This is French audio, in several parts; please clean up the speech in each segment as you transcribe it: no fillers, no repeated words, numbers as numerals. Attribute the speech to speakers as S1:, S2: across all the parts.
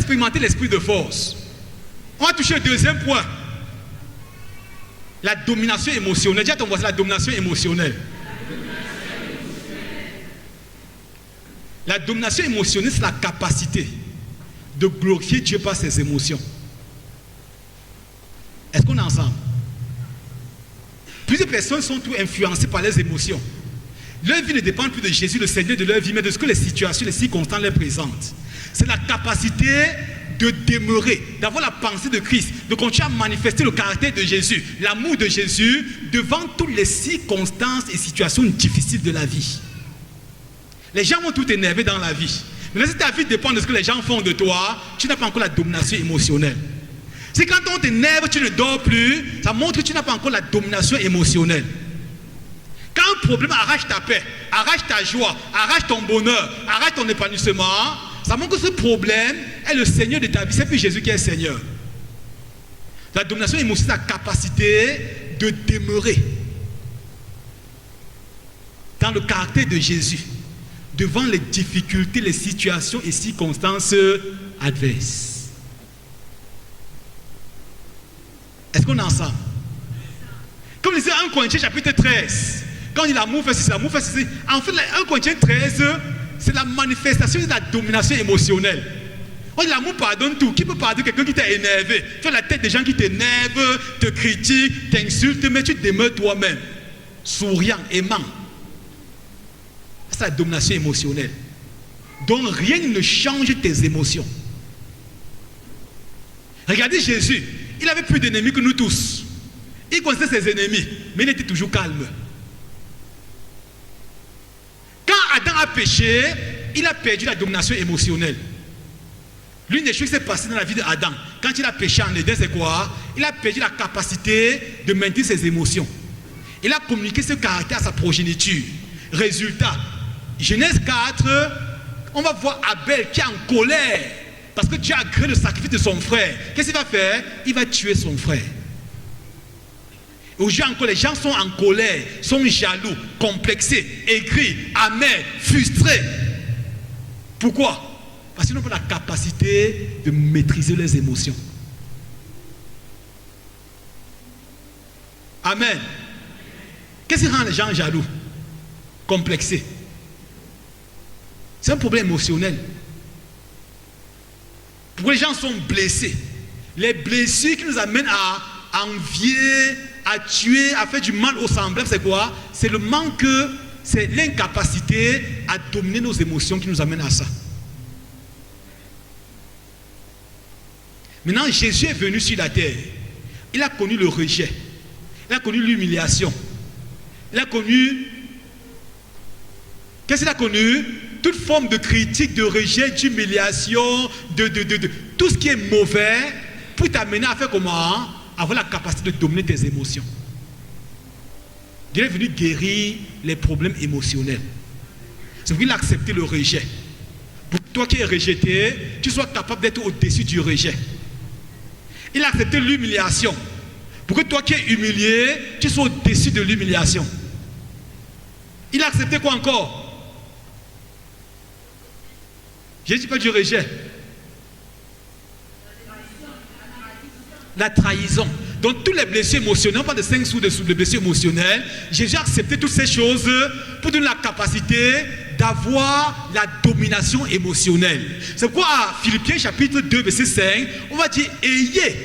S1: expérimenter l'esprit de force. On va toucher le deuxième point. La domination émotionnelle. Dis à ton voisin, la domination émotionnelle. La domination émotionnelle, c'est la capacité de glorifier Dieu par ses émotions. Est-ce qu'on est ensemble? Plusieurs personnes sont tout influencées par les émotions. Leur vie ne dépend plus de Jésus, le Seigneur de leur vie, mais de ce que les situations, les circonstances leur présentent. C'est la capacité de demeurer, d'avoir la pensée de Christ, de continuer à manifester le caractère de Jésus, l'amour de Jésus, devant toutes les circonstances et situations difficiles de la vie. Les gens vont tout énerver dans la vie. Mais si ta vie dépend de ce que les gens font de toi, tu n'as pas encore la domination émotionnelle. Si quand on t'énerve, tu ne dors plus, ça montre que tu n'as pas encore la domination émotionnelle. Quand un problème arrache ta paix, arrache ta joie, arrache ton bonheur, arrache ton épanouissement, ça montre que ce problème est le Seigneur de ta vie, c'est plus Jésus qui est Seigneur. La domination émotionnelle, c'est la capacité de demeurer dans le caractère de Jésus, devant les difficultés, les situations et circonstances adverses. Est-ce qu'on est ensemble? Comme disait 1 Corinthiens chapitre 13, quand on dit l'amour fait ceci, l'amour fait ceci, en fait 1 Corinthiens 13, c'est la manifestation de la domination émotionnelle. On dit l'amour pardonne tout. Qui peut pardonner quelqu'un qui t'a énervé? Tu as la tête des gens qui t'énervent, te critiquent, t'insultent, mais tu demeures toi-même, souriant, aimant. C'est la domination émotionnelle. Donc rien ne change tes émotions. Regardez Jésus, il avait plus d'ennemis que nous tous. Il connaissait ses ennemis, mais il était toujours calme. Quand Adam a péché, il a perdu la domination émotionnelle. L'une des choses qui s'est passée dans la vie d'Adam, quand il a péché en Éden, c'est quoi? Il a perdu la capacité de maintenir ses émotions. Il a communiqué ce caractère à sa progéniture. Résultat, Genèse 4, on va voir Abel qui est en colère parce que Dieu a créé le sacrifice de son frère. Qu'est-ce qu'il va faire? Il va tuer son frère. Aujourd'hui encore, les gens sont en colère, sont jaloux, complexés, aigris, amers, frustrés. Pourquoi? Parce qu'ils n'ont pas la capacité de maîtriser les émotions. Amen. Qu'est-ce qui rend les gens jaloux, complexés? C'est un problème émotionnel. Pourquoi les gens sont blessés? Les blessures qui nous amènent à envier, à tuer, à faire du mal au semblable, c'est quoi? C'est le manque, c'est l'incapacité à dominer nos émotions qui nous amène à ça. Maintenant, Jésus est venu sur la terre. Il a connu le rejet. Il a connu l'humiliation. Il a connu... Qu'est-ce qu'il a connu? Toute forme de critique, de rejet, d'humiliation, tout ce qui est mauvais pour t'amener à faire comment? Avoir la capacité de dominer tes émotions. Dieu est venu guérir les problèmes émotionnels. C'est pour qu'il a accepté le rejet. Pour toi qui es rejeté, tu sois capable d'être au-dessus du rejet. Il a accepté l'humiliation. Pour que toi qui es humilié, tu sois au-dessus de l'humiliation. Il a accepté quoi encore? Je ne dis pas du rejet. La trahison. Donc toutes les blessures émotionnelles, pas de 5 sous de blessures émotionnelles, Jésus a accepté toutes ces choses pour donner la capacité d'avoir la domination émotionnelle. C'est pourquoi à Philippiens chapitre 2 verset 5, on va dire ayez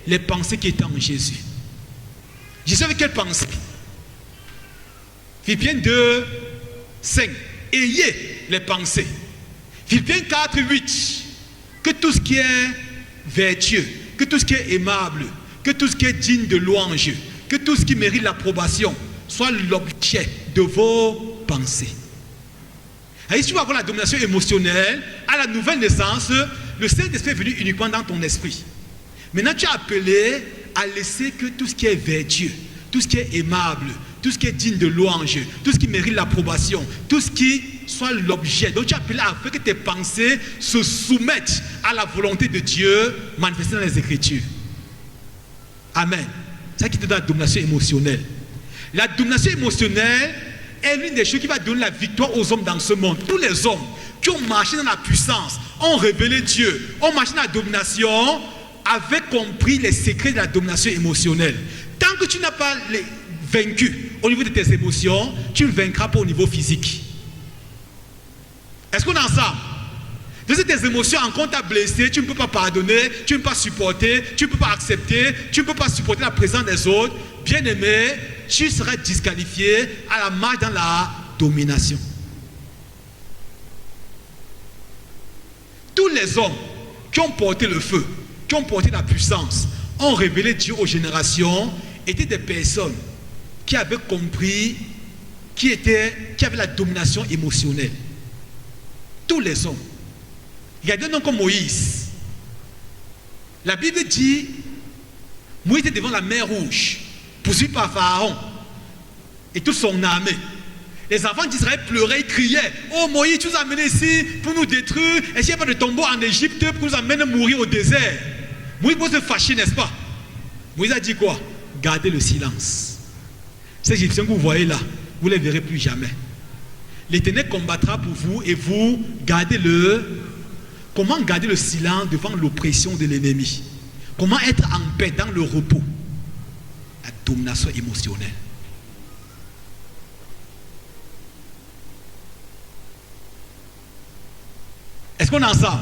S1: les pensées qui étaient en Jésus. Jésus avait quelle pensée? Philippiens 2, 5. Ayez les pensées. Philippiens 4, 8. Que tout ce qui est vertueux, que tout ce qui est aimable, que tout ce qui est digne de louange, que tout ce qui mérite l'approbation soit l'objet de vos pensées. Et si tu vas avoir la domination émotionnelle, à la nouvelle naissance, le Saint-Esprit est venu uniquement dans ton esprit. Maintenant, tu es appelé à laisser que tout ce qui est vertueux, tout ce qui est aimable, tout ce qui est digne de louange, tout ce qui mérite l'approbation, tout ce qui soit l'objet. Donc tu es appelé à faire que tes pensées se soumettent à la volonté de Dieu manifestée dans les Écritures. Amen. C'est ça qui te donne la domination émotionnelle. La domination émotionnelle est l'une des choses qui va donner la victoire aux hommes dans ce monde. Tous les hommes qui ont marché dans la puissance, ont révélé Dieu, ont marché dans la domination, avaient compris les secrets de la domination émotionnelle. Tant que tu n'as pas vaincu au niveau de tes émotions, tu ne vaincras pas au niveau physique. Est-ce qu'on est ensemble? De tes émotions, encore t'a blessé, tu ne peux pas pardonner, tu ne peux pas supporter, tu ne peux pas accepter, tu ne peux pas supporter la présence des autres. Bien-aimé, tu seras disqualifié à la marche dans la domination. Tous les hommes qui ont porté le feu, qui ont porté la puissance, ont révélé Dieu aux générations, étaient des personnes qui avaient compris, qui avaient la domination émotionnelle. Tous les hommes. Il y a un homme comme Moïse. La Bible dit, Moïse était devant la mer Rouge, poursuivi par Pharaon et toute son armée. Les enfants d'Israël pleuraient, ils criaient, oh Moïse, tu nous as amenés ici pour nous détruire. Est-ce qu'il n'y a pas de tombeau en Égypte pour nous amener à mourir au désert? Moïse peut se fâcher, n'est-ce pas? Moïse a dit quoi? Gardez le silence. Ces Égyptiens que vous voyez là, vous ne les verrez plus jamais. L'Éternel combattra pour vous et vous gardez le... Comment garder le silence devant l'oppression de l'ennemi? Comment être en paix dans le repos? La domination émotionnelle. Est-ce qu'on est ensemble?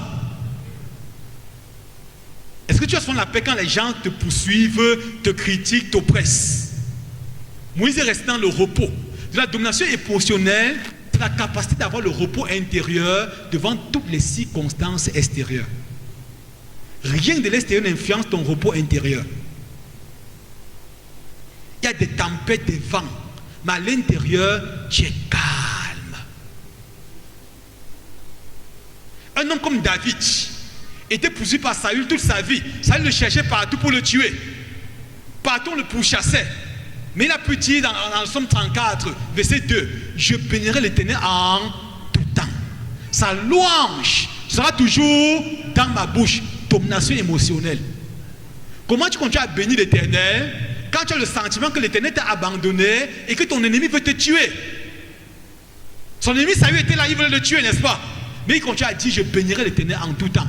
S1: Est-ce que tu as souvent la paix quand les gens te poursuivent, te critiquent, t'oppressent? Moïse est resté dans le repos. De la domination émotionnelle, c'est la capacité d'avoir le repos intérieur devant toutes les circonstances extérieures. Rien de l'extérieur n'influence ton repos intérieur. Il y a des tempêtes, des vents, mais à l'intérieur, tu es calme. Un homme comme David était poursuivi par Saül toute sa vie. Saül le cherchait partout pour le tuer. Partout on le pourchassait. Mais il a pu dire dans le Psaume 34, verset 2, je bénirai l'Éternel en tout temps. Sa louange sera toujours dans ma bouche. Domination émotionnelle. Comment tu continues à bénir l'Éternel quand tu as le sentiment que l'Éternel t'a abandonné et que ton ennemi veut te tuer? Son ennemi, Saül était là, il voulait le tuer, n'est-ce pas? Mais il continue à dire, je bénirai l'Éternel en tout temps.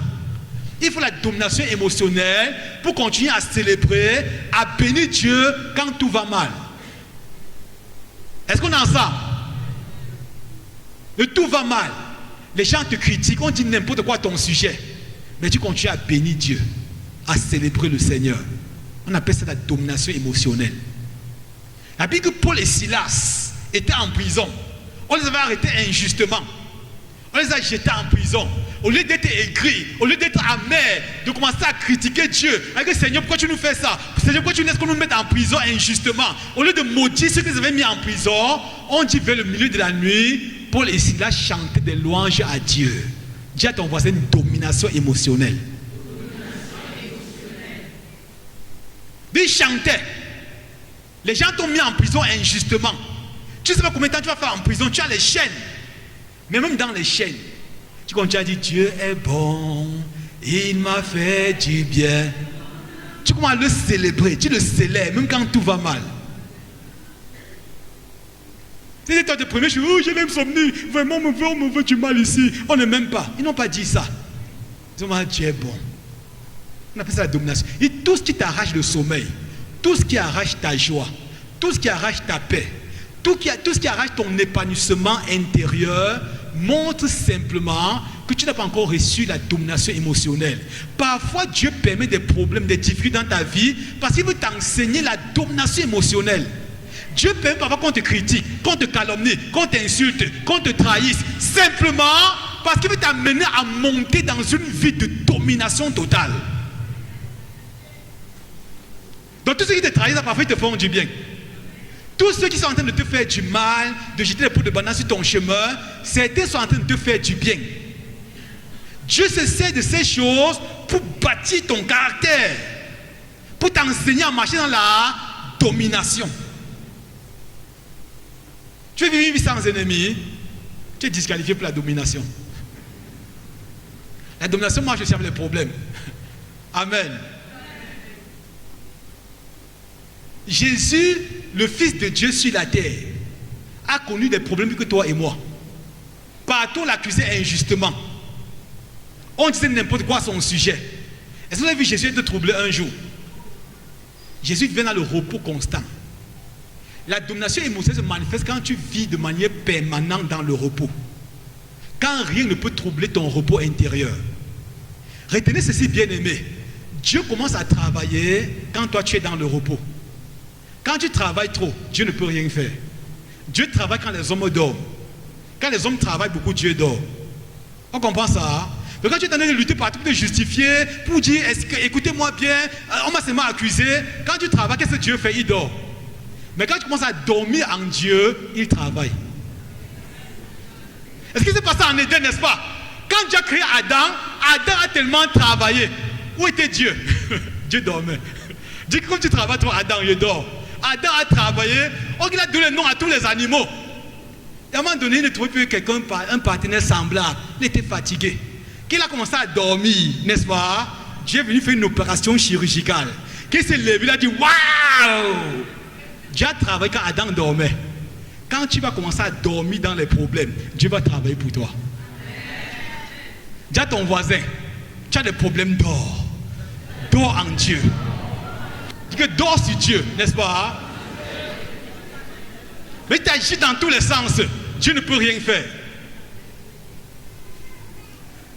S1: Il faut la domination émotionnelle pour continuer à célébrer, à bénir Dieu quand tout va mal. Est-ce qu'on est ensemble? Le tout va mal. Les gens te critiquent, on dit n'importe quoi à ton sujet. Mais tu continues à bénir Dieu, à célébrer le Seigneur. On appelle ça la domination émotionnelle. La Bible dit que Paul et Silas étaient en prison. On les avait arrêtés injustement. On les a jetés en prison. Au lieu d'être aigris, au lieu d'être amers, de commencer à critiquer Dieu. Avec Seigneur, pourquoi tu nous fais ça? Seigneur, pourquoi tu laisses qu'on nous mette en prison injustement? Au lieu de maudire ceux qui les avaient mis en prison, on dit vers le milieu de la nuit, Paul et Silas chantaient des louanges à Dieu. Dis à ton voisin une domination émotionnelle. Ils chantaient. Les gens t'ont mis en prison injustement. Tu ne sais pas combien de temps tu vas faire en prison, tu as les chaînes. Mais même dans les chaînes, tu continues à dire Dieu est bon, il m'a fait du bien. Tu commences à le célébrer, tu le célèbres, même quand tout va mal. C'est toi le premier, je dis, oh j'ai l'insomnie, vraiment on me veut du mal ici. On ne m'aime pas. Ils n'ont pas dit ça. Ils ont dit Dieu est bon. On appelle ça la domination. Et tout ce qui t'arrache le sommeil, tout ce qui arrache ta joie, tout ce qui arrache ta paix, tout ce qui arrache ton épanouissement intérieur, montre simplement que tu n'as pas encore reçu la domination émotionnelle. Parfois, Dieu permet des problèmes, des difficultés dans ta vie parce qu'il veut t'enseigner la domination émotionnelle. Dieu permet parfois qu'on te critique, qu'on te calomnie, qu'on t'insulte, qu'on te trahisse, simplement parce qu'il veut t'amener à monter dans une vie de domination totale. Donc tous ceux qui te trahissent, parfois ils te font du bien. Tous ceux qui sont en train de te faire du mal, de jeter des pots de banane sur ton chemin, certains sont en train de te faire du bien. Dieu se sert de ces choses pour bâtir ton caractère, pour t'enseigner à marcher dans la domination. Tu veux vivre une vie sans ennemis, tu es disqualifié pour la domination. La domination, moi je cherche les problèmes. Amen. Jésus, le Fils de Dieu sur la terre, a connu des problèmes plus que toi et moi. Partout, on l'accusait injustement. On disait n'importe quoi à son sujet. Est-ce que vous avez vu Jésus être troublé un jour? Jésus vient dans le repos constant. La domination émotionnelle se manifeste quand tu vis de manière permanente dans le repos. Quand rien ne peut troubler ton repos intérieur. Retenez ceci, bien-aimé. Dieu commence à travailler quand toi tu es dans le repos. Quand tu travailles trop, Dieu ne peut rien faire. Dieu travaille quand les hommes dorment. Quand les hommes travaillent beaucoup, Dieu dort. On comprend ça, hein? Donc quand tu es en train de lutter partout pour te justifier, pour dire, écoutez-moi bien, on m'a seulement accusé. Quand tu travailles, qu'est-ce que Dieu fait? Il dort. Mais quand tu commences à dormir en Dieu, il travaille. Est-ce que c'est passé en Éden, n'est-ce pas? Quand Dieu a créé Adam, Adam a tellement travaillé. Où était Dieu? Dieu dormait. Dieu, comme tu travailles toi, Adam, il dort. Adam a travaillé. Il a donné le nom à tous les animaux. Et à un moment donné, il ne trouvait plus quelqu'un, un partenaire semblable. Il était fatigué. Quand il a commencé à dormir, n'est-ce pas? Dieu est venu faire une opération chirurgicale. Quand il s'est levé, il a dit waouh! Dieu a travaillé quand Adam dormait. Quand tu vas commencer à dormir dans les problèmes, Dieu va travailler pour toi. Dis à ton voisin, tu as des problèmes, dors. Dors en Dieu. Dis que dors sur Dieu, n'est-ce pas? Mais tu agis dans tous les sens. Dieu ne peut rien faire.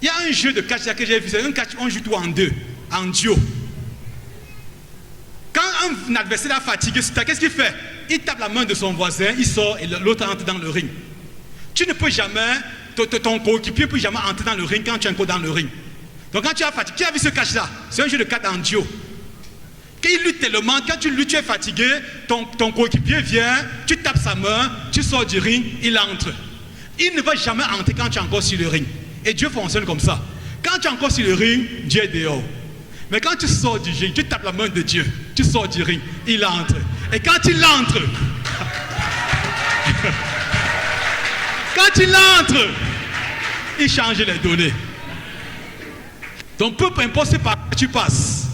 S1: Il y a un jeu de catch que j'ai vu, c'est un catch, on joue tout en deux, en duo. Quand un adversaire est fatigué, qu'est-ce qu'il fait? Il tape la main de son voisin, il sort et l'autre entre dans le ring. Tu ne peux jamais, ton coéquipier ne peut jamais entrer dans le ring quand tu es encore dans le ring. Donc quand tu es fatigué, qui a vu ce catch-là? C'est un jeu de cartes en duo. Quand il lutte tellement, quand tu luttes, tu es fatigué, ton coéquipier vient, tu tapes sa main, tu sors du ring, il entre. Il ne va jamais entrer quand tu es encore sur le ring. Et Dieu fonctionne comme ça. Quand tu es encore sur le ring, Dieu est dehors. Mais quand tu sors du ring, tu tapes la main de Dieu, tu sors du ring, il entre. Et quand il entre, il change les données. Donc peu importe par quoi tu passes,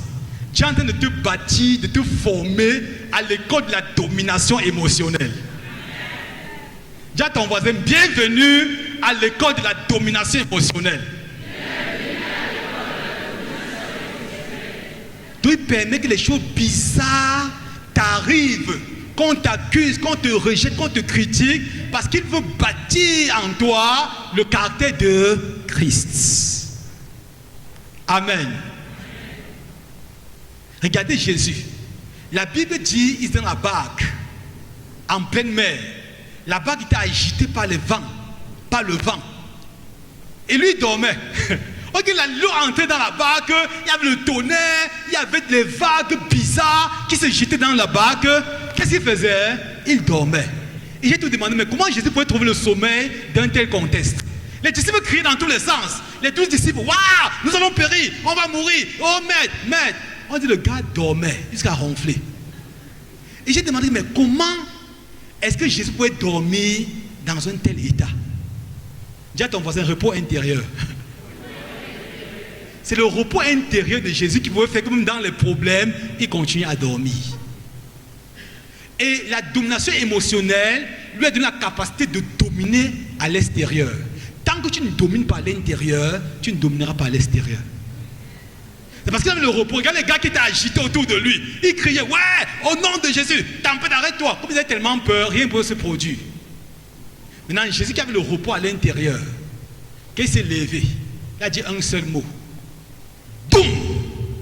S1: tu es en train de te bâtir, de te former à l'école de la domination émotionnelle. Dis à ton voisin, bienvenue à l'école de la domination émotionnelle. Donc il permet que les choses bizarres t'arrivent, qu'on t'accuse, qu'on te rejette, qu'on te critique, parce qu'il veut bâtir en toi le caractère de Christ. Amen. Regardez Jésus. La Bible dit, il est dans la barque, en pleine mer. La barque était agitée par le vent. Et lui, il dormait. Ok, l'eau entrait dans la barque, il y avait le tonnerre, il y avait des vagues bizarres qui se jetaient dans la barque. Qu'est-ce qu'il faisait? Il dormait. Et j'ai tout demandé, mais comment Jésus pouvait trouver le sommeil dans un tel contexte? Les disciples criaient dans tous les sens. Les 12 disciples, waouh, nous allons périr, on va mourir. Oh, maître. On dit, le gars dormait jusqu'à ronfler. Et j'ai demandé, mais comment est-ce que Jésus pouvait dormir dans un tel état? Dis à ton voisin, repos intérieur. C'est le repos intérieur de Jésus qui pouvait faire que même dans les problèmes, il continue à dormir. Et la domination émotionnelle lui a donné la capacité de dominer à l'extérieur. Tant que tu ne domines pas à l'intérieur, tu ne domineras pas à l'extérieur. C'est parce qu'il avait le repos. Regarde les gars qui étaient agités autour de lui. Ils criaient, ouais, au nom de Jésus, tempête, arrête-toi. Comme ils avaient tellement peur, rien ne pouvait se produire. Maintenant, Jésus qui avait le repos à l'intérieur, quand il s'est levé, il a dit un seul mot. Boum!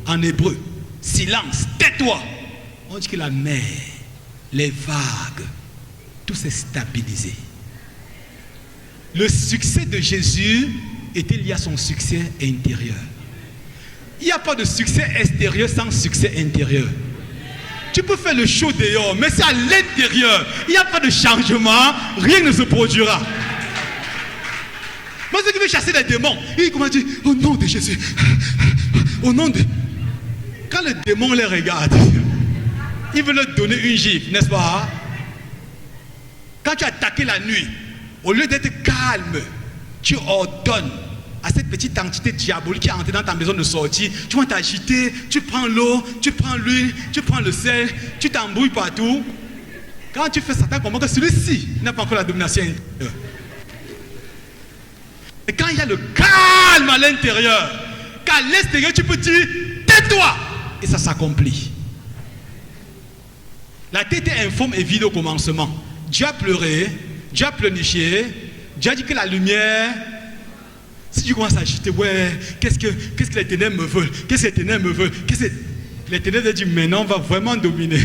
S1: En hébreu, silence, tais-toi. On dit que la mer, les vagues, tout s'est stabilisé. Le succès de Jésus était lié à son succès intérieur. Il n'y a pas de succès extérieur sans succès intérieur. Tu peux faire le show dehors, mais c'est à l'intérieur. Il n'y a pas de changement, rien ne se produira. Moi, ceux qui veulent chasser les démons, ils commencent à dire, au nom de Jésus, au nom de... Quand les démons les regardent, ils veulent leur donner une gifle, n'est-ce pas? Quand tu as attaqué la nuit, au lieu d'être calme, tu ordonnes à cette petite entité diabolique qui est entrée dans ta maison de sortie. Tu vas t'agiter, tu prends l'eau, tu prends l'huile, tu prends le sel, tu t'embrouilles partout. Quand tu fais Satan comprend que celui-ci n'a pas encore la domination intérieure. Et quand il y a le calme à l'intérieur, qu'à l'extérieur tu peux dire tais-toi et ça s'accomplit. La tête est informe et vide au commencement. Dieu a pleuré, Dieu a pleurniché, Dieu a dit que la lumière. Si tu commences à agiter, ouais, qu'est-ce que les ténèbres me veulent? Qu'est-ce que les ténèbres me veulent? Les ténèbres disent maintenant on va vraiment dominer.